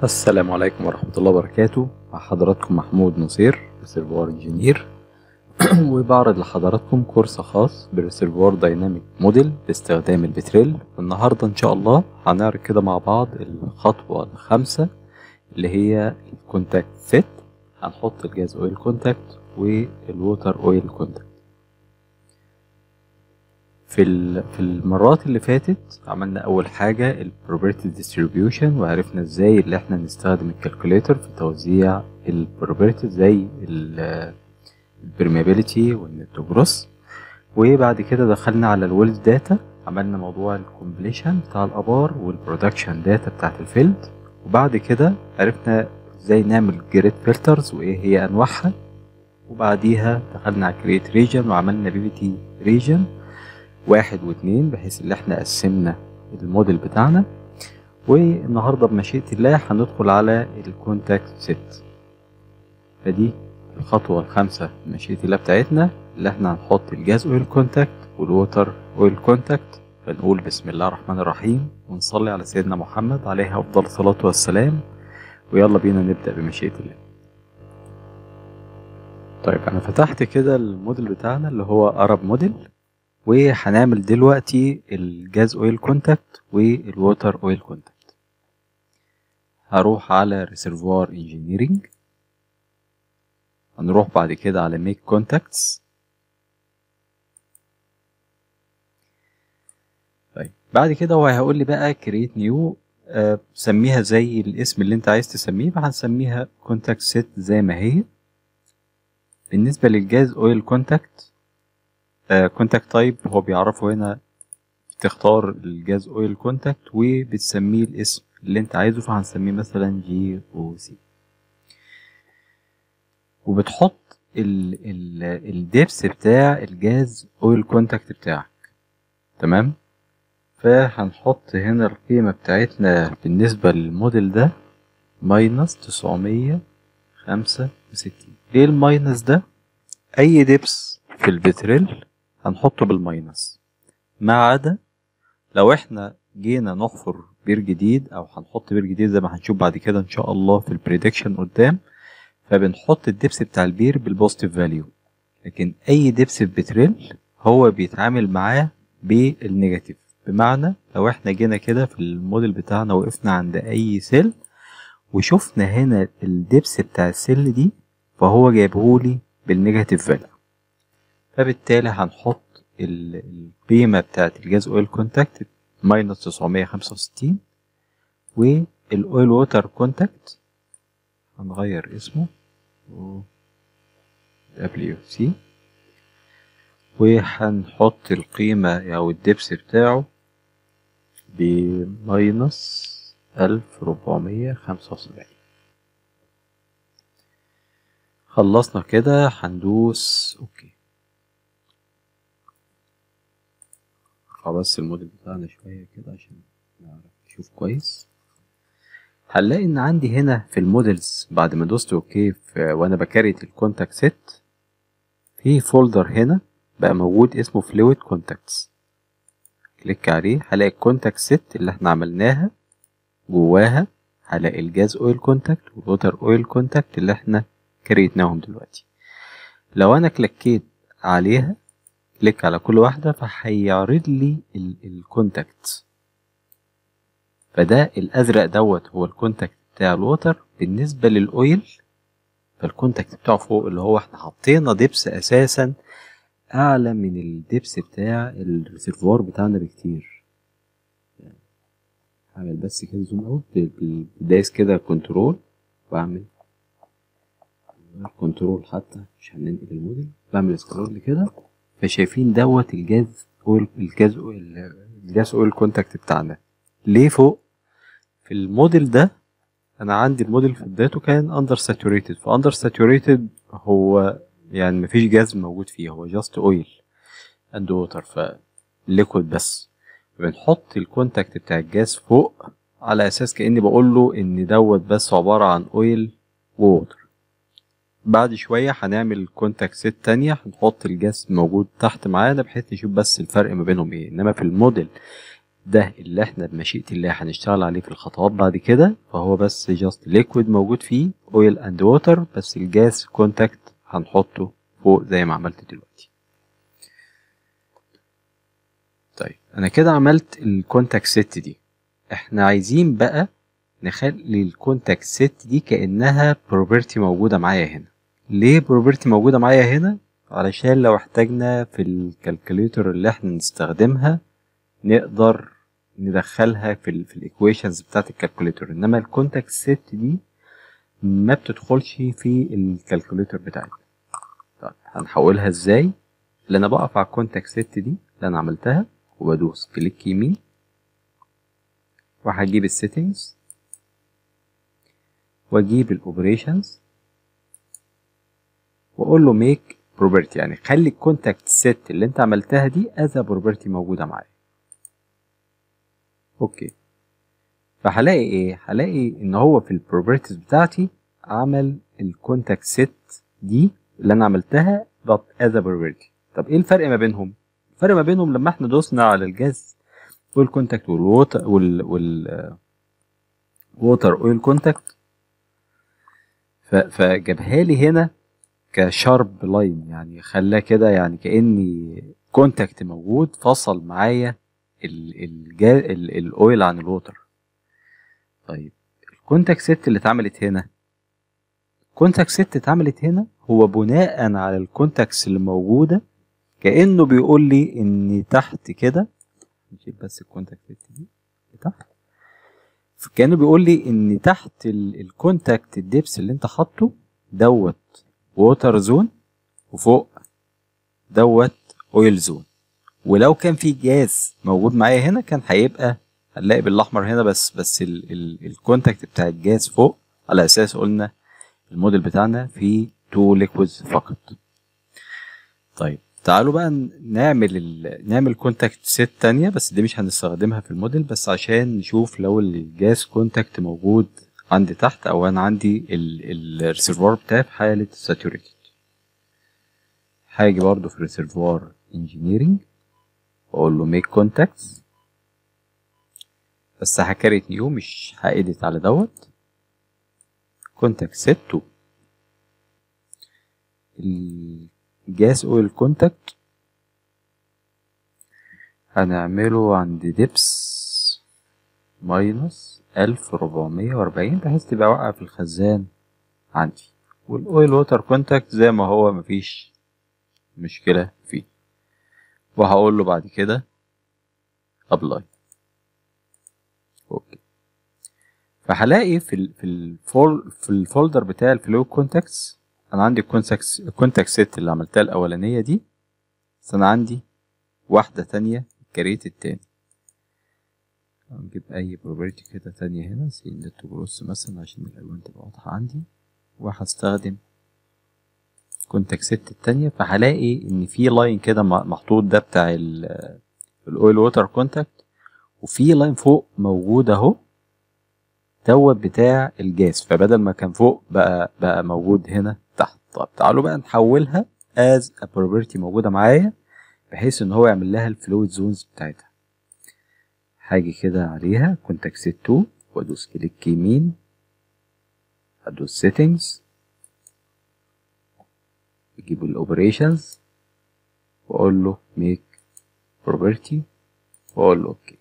السلام عليكم ورحمة الله وبركاته. مع حضراتكم محمود نصير ريسيرفوار انجينير وبعرض لحضراتكم كورس خاص بالريسيرفوار دايناميك موديل باستخدام البتريل. والنهاردة ان شاء الله هنعرض كده مع بعض الخطوة الخامسة اللي هي الكونتاكت سيت. هنحط الجاز اويل كونتاكت والووتر اويل كونتاكت. في المرات اللي فاتت عملنا اول حاجة البروبرتي ديستريبيوشن، وعرفنا ازاي اللي احنا نستخدم الكالكوليتر في توزيع البروبرتي زي البرميابيليتي والنتوجروس. وبعد كده دخلنا على الويلد داتا، عملنا موضوع الكومبليشن بتاع الابار والبرودكشن داتا بتاعت الفيلد. وبعد كده عرفنا ازاي نعمل جريد فلترز وايه هي انواعها. وبعديها دخلنا على كريت ريجن وعملنا بيفيتي ريجن 1 و2 بحيث ان احنا قسمنا الموديل بتاعنا. والنهارده بمشيئة الله هندخل على الكونتاكت سيت. فدي الخطوة الخامسة بمشيئة الله بتاعتنا، اللي احنا هنحط الجاز اويل كونتاكت والووتر اويل كونتاكت. فنقول بسم الله الرحمن الرحيم ونصلي على سيدنا محمد عليه افضل الصلاة والسلام، ويلا بينا نبدأ بمشيئة الله. طيب انا فتحت كده الموديل بتاعنا اللي هو ارب موديل، وهنعمل دلوقتي الجاز اويل كونتاكت والووتر اويل كونتاكت. هروح على ريسيرفوار انجينيرينج، هنروح بعد كده على ميك كونتاكتس. طيب بعد كده هو هيقول لي بقى كرييت نيو، سميها زي الاسم اللي انت عايز تسميه، فهنسميها كونتاكت سيت زي ما هي. بالنسبة للجاز اويل كونتاكت كونتاكت تايب هو بيعرفه هنا، تختار الجاز اويل كونتاكت وبتسميه الاسم اللي انت عايزه، فهنسميه مثلا جي او سي. وبتحط الدبس بتاع الجاز اويل كونتاكت بتاعك. تمام، فهنحط هنا القيمة بتاعتنا بالنسبة للموديل ده -965. ليه الماينس ده؟ اي دبس في البتريل هنحطه بالماينس، ما عدا لو احنا جينا نحفر بير جديد او هنحط بير جديد زي ما هنشوف بعد كده ان شاء الله في البريدكشن قدام، فبنحط الدبس بتاع البير بالبوزيتيف فاليو. لكن اي دبس في بتريل هو بيتعامل معاه بالنيجاتيف. بمعنى لو احنا جينا كده في الموديل بتاعنا وقفنا عند اي سيل وشفنا هنا الدبس بتاع السيل دي، فهو جايبهولي بالنيجاتيف فاليو. فبالتالي هنحط القيمة بتاعت الجاز اويل كونتاكت -965، والاويل ووتر كونتاكت هنغير اسمه WC، وهنحط القيمة او الدبس بتاعه -1475. خلصنا كده هندوس اوكي. بس الموديل بتاعنا شوية كده عشان نعرف نشوف كويس. هنلاقي ان عندي هنا في المودلز بعد ما دوست اوكي وانا بكريت الكونتاكت سيت، في فولدر هنا بقى موجود اسمه فلويد كونتاكتس. كليك عليه هلاقي الكونتاكت سيت اللي احنا عملناها، جواها هلاقي الجاز اويل كونتاكت والووتر اويل كونتاكت اللي احنا كريتناهم دلوقتي. لو انا كليكيت عليها، كليك على كل واحدة فهيعرض لي الكونتاكت. فده الازرق دوت هو الكونتاكت بتاع الووتر. بالنسبة للاويل فالكونتاكت بتاعه فوق، اللي هو احنا حطينا دبس اساسا اعلى من الدبس بتاع الريسيرفوار بتاعنا بكتير. هعمل بس كده زوم اوت بدايس كده كنترول، واعمل كنترول حتى مش هننقل الموديل، بعمل سكرول كده. فشايفين دوت الجاز اويل كونتاكت بتاعنا ليه فوق. في الموديل ده انا عندي الموديل في بدايته كان اندر ساتوريتد، فاندر ساتوريتد هو يعني مفيش جاز موجود فيه، هو جاست اويل اند ووتر، فليكويد بس. بنحط الكونتاكت بتاع الجاز فوق على اساس كاني بقول له ان دوت بس عباره عن اويل ووتر. بعد شويه هنعمل كونتاكت سيت تانية، هنحط الجاز موجود تحت معانا بحيث نشوف بس الفرق ما بينهم ايه. انما في الموديل ده اللي احنا بمشيئة الله هنشتغل عليه في الخطوات بعد كده، فهو بس جاست ليكويد موجود فيه اويل اند ووتر، بس الجاز كونتاكت هنحطه فوق زي ما عملت دلوقتي. طيب انا كده عملت الكونتاكت ست دي. احنا عايزين بقى نخلي الكونتاكت ست دي كأنها بروبرتي موجودة معايا هنا. ليه بروبرتي موجودة معايا هنا؟ علشان لو احتاجنا في الكالكوليتر اللي احنا نستخدمها نقدر ندخلها في الايكويشنز بتاعت الكالكوليتر، انما الكونتاكت ست دي ما بتدخلش في الكالكوليتر بتاعتنا. طيب هنحولها ازاي؟ اللي انا بقف على الكونتاكت ست دي اللي انا عملتها وبدوس كليك يمين وهجيب السيتنجز واجيب الاوبريشنز واقول له ميك بروبرتي، يعني خلي الكونتاكت ست اللي انت عملتها دي از بروبرتي موجوده معايا. اوكي، فهلاقي ايه؟ هلاقي ان هو في البروبرتيز بتاعتي عمل الكونتاكت ست دي اللي انا عملتها بس از بروبرتي. طب ايه الفرق ما بينهم؟ الفرق ما بينهم لما احنا دوسنا على الجاز اويل كونتاكت والووتر ووتر اويل كونتاكت فجابها لي هنا كشارب لاين، يعني خلاه كده يعني كاني كونتاكت موجود فصل معايا الاويل عن الووتر. طيب الكونتاكت ست اللي اتعملت هنا، الكونتاكت ست اتعملت هنا هو بناء على الكونتاكتس اللي موجوده، كانه بيقول لي ان تحت كده، نشيل بس الكونتاكت ست دي تحت، كانه بيقول لي ان تحت الكونتاكت الدبس اللي انت حاطه دوت ووتر زون وفوق دوت اويل زون، ولو كان في جاز موجود معايا هنا كان هيبقى هنلاقي بالاحمر هنا بس الكونتاكت بتاع الجاز فوق، على اساس قلنا الموديل بتاعنا فيه 2 ليكويدز فقط. طيب تعالوا بقى نعمل كونتاكت ست تانية، بس دي مش هنستخدمها في الموديل، بس عشان نشوف لو الجاز كونتاكت موجود عندي تحت او انا عندي الريسيرفوار بتاعي في حالة ساتوريتد. هاجي برضو في الريسيرفوار انجينيرنج واقول له ميك كونتاكتس، بس هكريت نيو مش هايديت على دوت كونتاكت ست 2. الجاز اويل كونتاكت هنعمله عند دبس ماينس 1440 بحيث تبقى واقعة في الخزان عندي، والاويل ووتر كونتاكت زي ما هو مفيش مشكلة فيه، وهقول له بعد كده ابلاي. اوكي، فهلاقي في الفولدر بتاع الفلو كونتاكتس انا عندي الكونتاكت ست اللي عملتها الاولانيه دي، بس انا عندي واحده تانية كريت التاني. هنجيب اي بروبرتي كده تانية هنا سيند تو بروس مثلا عشان الالوان تبقى واضحه عندي، وهستخدم كونتاكت ست التانية، فهلاقي ان في لاين كده محطوط ده بتاع الاويل ووتر كونتاكت، وفي لاين فوق موجود اهو دوت بتاع الجاز، فبدل ما كان فوق بقى موجود هنا تحت. طب تعالوا بقى نحولها as a property موجودة معايا بحيث ان هو يعمل لها الفلويد زونز بتاعتها. هاجي كده عليها كونتاكت ست 2 وادوس كليك يمين، ادوس settings، اجيب الاوبريشنز واقول له make property واقول له اوكي.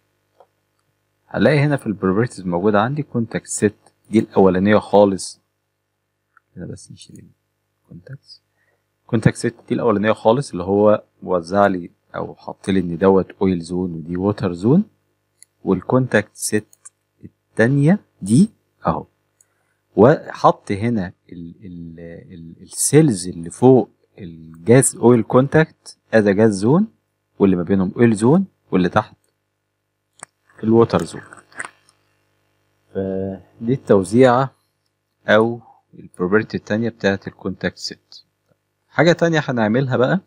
هلاقي هنا في البروبرتيز موجودة عندي كونتاكت ست دي الأولانية خالص هنا، بس نشيل كونتاكت ست دي الأولانية خالص اللي هو وزع لي أو حط لي إن دوت أويل زون ودي ووتر زون، والكونتاكت ست التانية دي أهو، وحط هنا السيلز اللي فوق الجاز أويل كونتاكت أذا جاز زون، واللي ما بينهم أويل زون، واللي تحت الووتر زون. فدي التوزيعة او البروبرتي التانية بتاعت الكونتاكت ست. حاجة تانية هنعملها بقى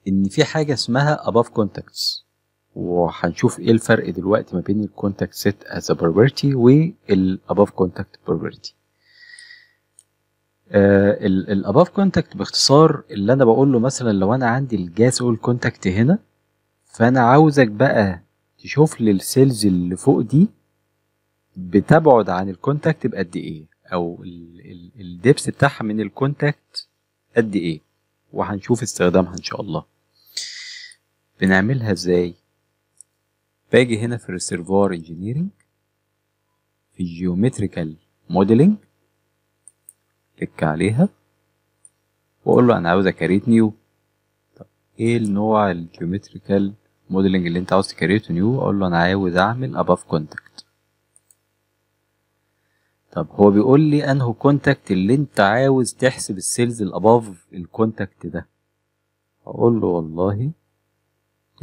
ان في حاجة اسمها above contacts، وهنشوف ايه الفرق دلوقتي ما بين الكونتاكت ست as a property وال above contact property. ال above contact باختصار اللي انا بقول له مثلا لو انا عندي الجاز اويل كونتاكت هنا، فانا عاوزك بقى تشوف لي السيلز اللي فوق دي بتبعد عن الكونتاكت بقد ايه، او الدبس بتاعها من الكونتاكت قد ايه، وهنشوف استخدامها ان شاء الله. بنعملها ازاي؟ باجي هنا في الريسيرفوار انجينيرنج في الجيومتريكال موديلنج، كليك عليها واقول له انا عاوز اكريت نيو. طب ايه النوع الجيومتريكال موديلنج اللي انت عاوز تكريته نيو؟ اقول له انا عاوز اعمل اباف كونتاكت. طب هو بيقول لي انه كونتاكت اللي انت عاوز تحسب السيلز الاباف الكونتاكت ده؟ اقول له والله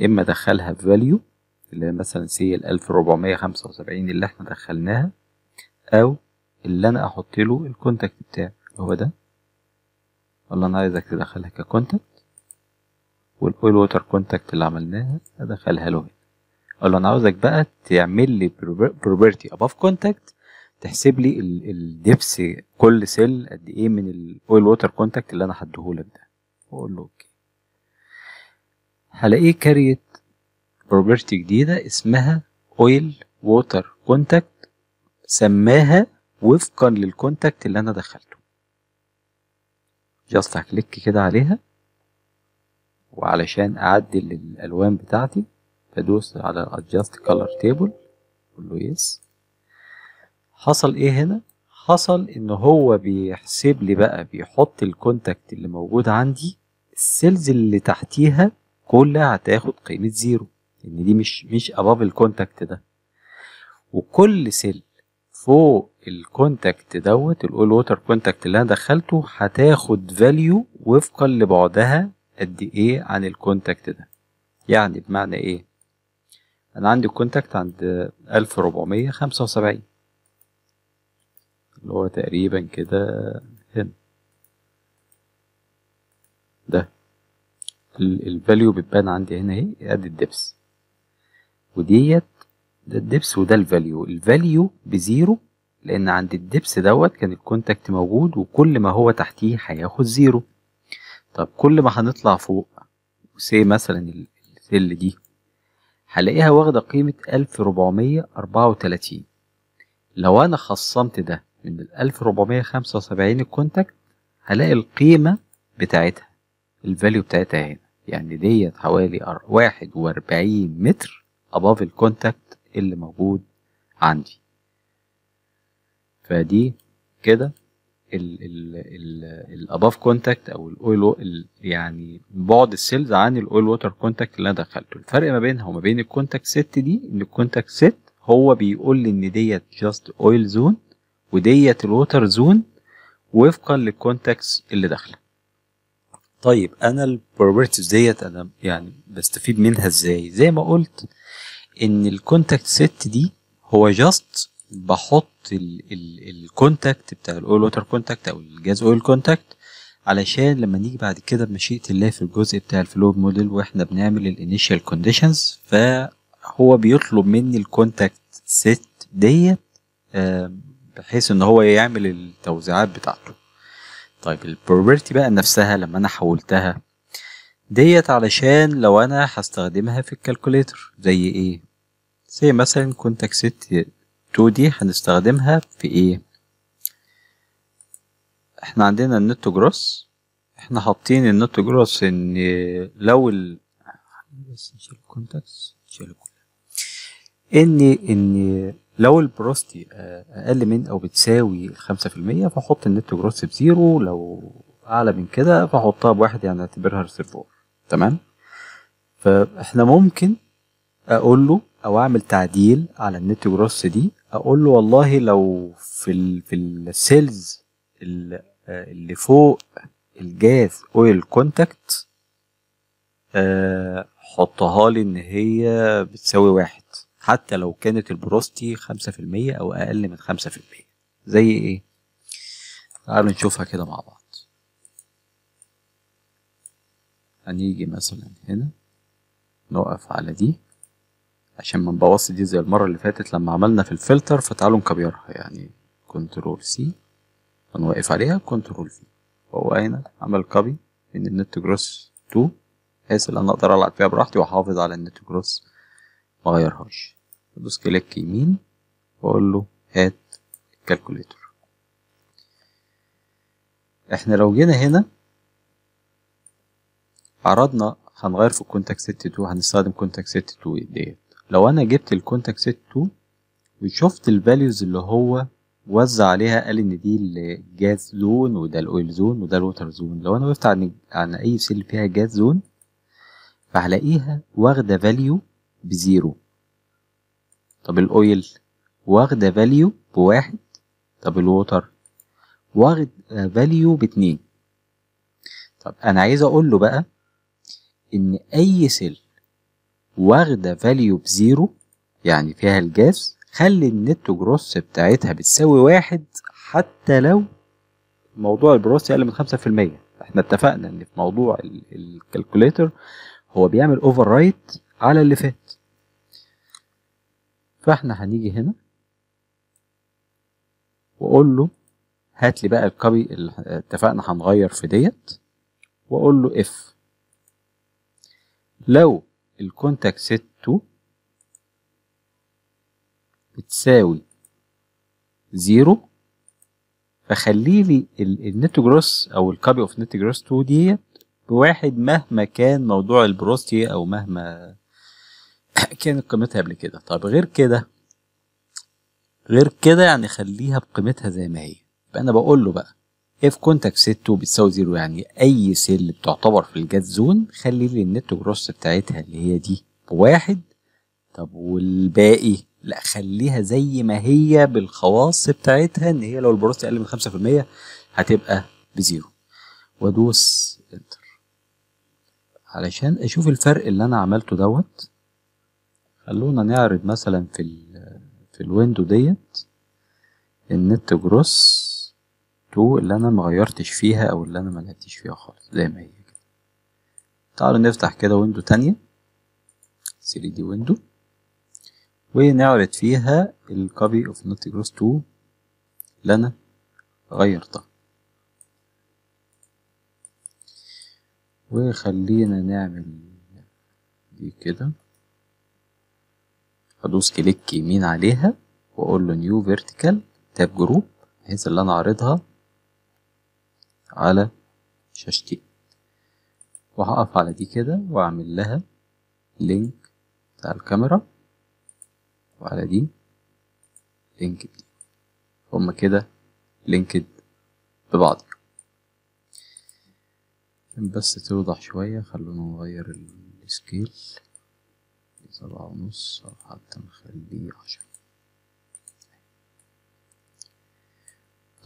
اما ادخلها في فاليو اللي هي مثلا سي ال 1475 اللي احنا دخلناها، او اللي انا احط له الكونتاكت بتاعي هو ده. اقول له انا عايزك تدخلها ككونتاكت، والاويل ووتر كونتاكت اللي عملناها ادخلها له هنا. اقول له انا عاوزك بقى تعمل لي بروبرتي اباف كونتاكت، تحسب لي الدبس كل سيل قد ايه من الاويل ووتر كونتاكت اللي انا هديهولك ده. واقول له اوكي. هلاقيه كريت بروبرتي جديده اسمها اويل ووتر كونتاكت، سماها وفقا للكونتاكت اللي انا دخلته. جاست هكليك كده عليها، وعلشان اعدل الالوان بتاعتي بدوس على adjust color table، اقول له يس. حصل ايه هنا؟ حصل ان هو بيحسب لي بقى، بيحط الكونتاكت اللي موجود عندي، السيلز اللي تحتيها كلها هتاخد قيمة زيرو، لان دي مش above الكونتاكت ده. وكل سيل فوق الكونتاكت دوت الاول ووتر كونتاكت اللي انا دخلته هتاخد فاليو وفقا لبعدها قد ايه عن الكونتاكت ده. يعني بمعنى ايه؟ انا عندي كونتاكت عند 1475 اللي هو تقريبا كده هنا، ده الفاليو بتبان عندي هنا اهي، ادي الدبس وديت، ده الدبس وده الفاليو بزيرو، لان عند الدبس دوت كان الكونتاكت موجود، وكل ما هو تحتيه هياخد زيرو. طب كل ما هنطلع فوق سي مثلا السيل دي هلاقيها واخده قيمه 1434. لو انا خصمت ده من 1475 الكونتاكت هلاقي القيمه بتاعتها الفاليو بتاعتها هنا، يعني ديت حوالي 41 متر above الكونتاكت اللي موجود عندي. فدي كده الاباف كونتاكت او الاويل، يعني بعد السيلز عن الاويل ووتر كونتاكت اللي انا دخلته. الفرق ما بينها وما بين الكونتاكت سيت دي ان الكونتاكت سيت هو بيقول لي ان ديت جاست اويل زون وديت الووتر زون وفقا للكونتاكتس اللي داخله. طيب انا البروبرتيز ديت انا يعني بستفيد منها ازاي؟ زي ما قلت ان الكونتاكت سيت دي هو جاست بحط الكونتاكت بتاع الاويل ووتر كونتاكت او الجاز اويل كونتاكت، علشان لما نيجي بعد كده بمشيئة الله في الجزء بتاع الفلو موديل واحنا بنعمل الانيشال كونديشنز، فهو بيطلب مني الكونتاكت سيت ديت بحيث ان هو يعمل التوزيعات بتاعته. طيب البروبرتي بقى نفسها لما انا حولتها ديت علشان لو انا هستخدمها في الكالكوليتر زي ايه؟ زي مثلا كونتاكت سيت 2 دي هنستخدمها في ايه؟ احنا عندنا النت جروس، احنا حاطين النت جروس ان لو بس نشيل الكونتاكتس، نشيل كلها، ان لو البروستي اقل من او بتساوي 5% فاحط النت جروس بزيرو، لو اعلى من كده فاحطها بواحد، يعني اعتبرها ريسيرفور. تمام؟ فاحنا ممكن اقول له او اعمل تعديل على النت جروس دي، اقول له والله لو في السيلز اللي فوق الجاز اويل كونتاكت حطها لي ان هي بتساوي 1 حتى لو كانت البروستي 5% او اقل من 5%. زي ايه؟ تعالوا نشوفها كده مع بعض. هنيجي مثلا هنا نقف على دي عشان ما نبوظش دي زي المرة اللي فاتت لما عملنا في الفلتر، فتعالوا نكبرها، يعني كنترول سي هنوقف عليها، كنترول في، وهو هنا عمل كوبي من النت جروس 2 بحيث ان انا اقدر العب فيها براحتي واحافظ على النت جروس مغيرهاش. ادوس كليك يمين واقول له هات الكالكوليتور. احنا لو جينا هنا عرضنا هنغير في الكونتاكت ست 2، هنستخدم كونتاكت ست 2 ديت. لو انا جبت الكونتاكت ست 2 وشفت الفاليوز اللي هو وزع عليها، قال ان دي الجاز زون وده الاويل زون وده الووتر زون. لو انا وقفت عن اي سيل فيها جاز زون فهلاقيها واخده فاليو بزيرو. طب الاويل واخده فاليو بواحد. طب الووتر واخد فاليو باتنين. طب انا عايز اقول له بقى ان اي سيل واخده فاليو بزيرو يعني فيها الجاز، خلي النت جروس بتاعتها بتساوي واحد حتى لو موضوع البروس اقل من 5%. احنا اتفقنا ان في موضوع الكالكوليتر هو بيعمل اوفر رايت على اللي فات. فاحنا هنيجي هنا واقول له هات لي بقى الكوبي اللي اتفقنا هنغير في ديت، واقول له اف لو الكونتاكت ست 2 بتساوي زيرو فخلي لي النت جروس او الكوبي اوف نت جروس 2 ديت بواحد مهما كان موضوع البروستي او مهما كانت قيمتها قبل كده. طب غير كده يعني خليها بقيمتها زي ما هي. يبقى انا بقول له بقى if contact set 2 بتساوي زيرو يعني اي سيل بتعتبر في الجاز زون خلي لي النت جروس بتاعتها اللي هي دي بواحد. طب والباقي لا خليها زي ما هي بالخواص بتاعتها ان هي لو البروستي اقل من 5% هتبقى بزيرو، وادوس انتر علشان اشوف الفرق اللي انا عملته دوت. خلونا نعرض مثلا في الويندو ديت النت جروس 2 اللي انا مغيرتش فيها او اللي انا ملعبتش فيها خالص زي ما هي كده. تعالوا نفتح كده ويندو تانية 3D ويندو ونعرض فيها الكوبي اوف نت جروس 2 اللي انا غيرتها. وخلينا نعمل دي كده، ادوس كليك يمين عليها واقول له نيو فيرتيكال تاب جروب بحيث اللي انا اعرضها على شاشتي، وهقف على دي كده واعمل لها لينك بتاع الكاميرا وعلى دي لينك دي، هما كده لينكد ببعض. بس توضح شوية خلونا نغير السكيل 7.5 أو حتى نخليه 10.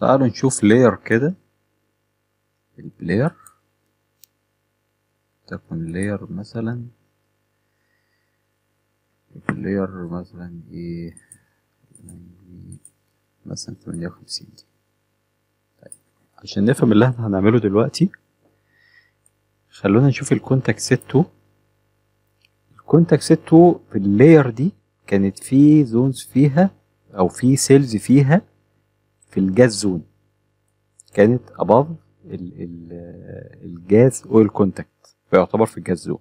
تعالوا نشوف لاير كده، البلاير تكون لاير مثلا البلاير مثلا ايه مثلا 58 دي. طيب عشان نفهم اللي احنا هنعمله دلوقتي خلونا نشوف الكونتاكت ست 2. الكونتاكت ست 2 في اللاير دي كانت في زونز فيها او في سيلز فيها في الجاز زون كانت above الجاز اويل كونتاكت فيعتبر في الجاز زون.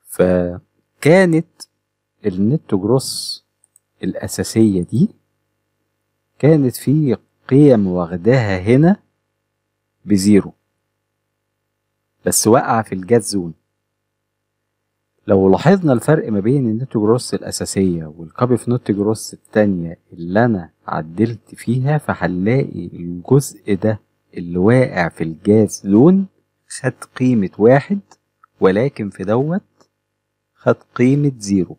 فكانت النت جروس الأساسية دي كانت في قيم واخداها هنا بزيرو بس واقعة في الجاز زون. لو لاحظنا الفرق ما بين النت جروس الأساسية والكوبي في نت جروس التانية اللي أنا عدلت فيها فهنلاقي الجزء ده اللي واقع في الجاز زون خد قيمة واحد ولكن في دوت خد قيمة زيرو.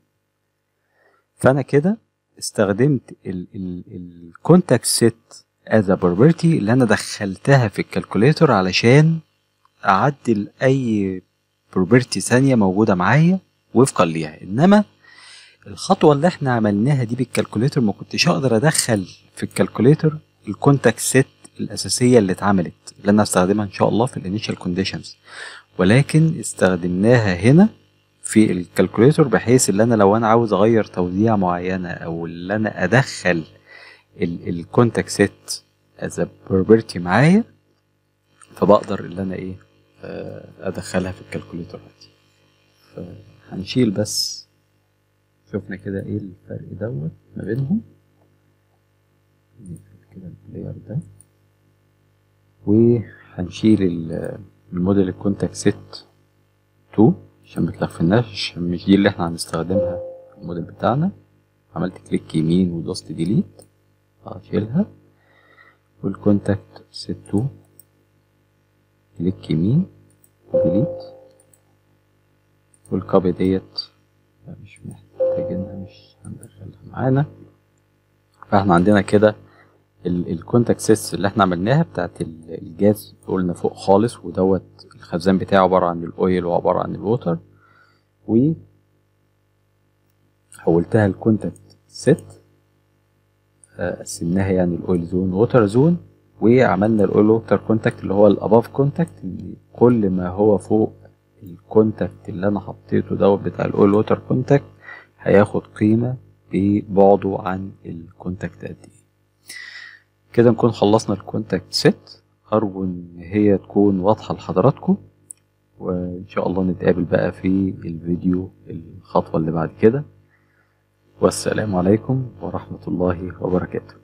فأنا كده استخدمت الكونتاكت سيت از بروبرتي اللي أنا دخلتها في الكالكوليتر علشان أعدل أي بروبرتي ثانية موجودة معايا وفقا ليها. إنما الخطوة اللي احنا عملناها دي بالكالكوليتر ما كنتش أقدر أدخل في الكالكوليتر الكونتاكت سيت الأساسية اللي اتعملت اللي أنا هستخدمها إن شاء الله في الانيشال كونديشنز، ولكن استخدمناها هنا في الكالكوليتر بحيث اللي أنا لو أنا عاوز أغير توزيع معينة أو اللي أنا أدخل الكونتاكت سيت از بروبرتي معايا فبقدر اللي أنا إيه أدخلها في الكالكوليتر عادي. فهنشيل بس شفنا كده ايه الفرق دوت ما بينهم. نقفل كده البلاير ده، وهنشيل الموديل الكونتاكت سيت 2 عشان متلخفناش، عشان مش دي اللي احنا هنستخدمها في الموديل بتاعنا. عملت كليك يمين ودوست ديليت، هشيلها. والكونتاكت سيت 2 كليك يمين ديليت. والكوبي ديت مش محتاجينها، مش هندخلها معانا. فاحنا عندنا كده الكونتاكت سيتس اللي احنا عملناها بتاعت الجاز قلنا فوق خالص، ودوت الخزان بتاعه عبارة عن الاويل وعبارة عن الووتر، وحولتها الكونتاكت سيت، قسمناها يعني الاويل زون ووتر زون، وعملنا الاويل ووتر كونتاكت اللي هو الاباف كونتاكت، اللي كل ما هو فوق الكونتاكت اللي انا حطيته دوت بتاع الاويل ووتر كونتاكت هياخد قيمة ببعده عن الكونتاكت قد ايه. كده نكون خلصنا الكونتاكت سيت. أرجو إن هي تكون واضحة لحضراتكم، وإن شاء الله نتقابل بقى في الفيديو الخطوة اللي بعد كده. والسلام عليكم ورحمة الله وبركاته.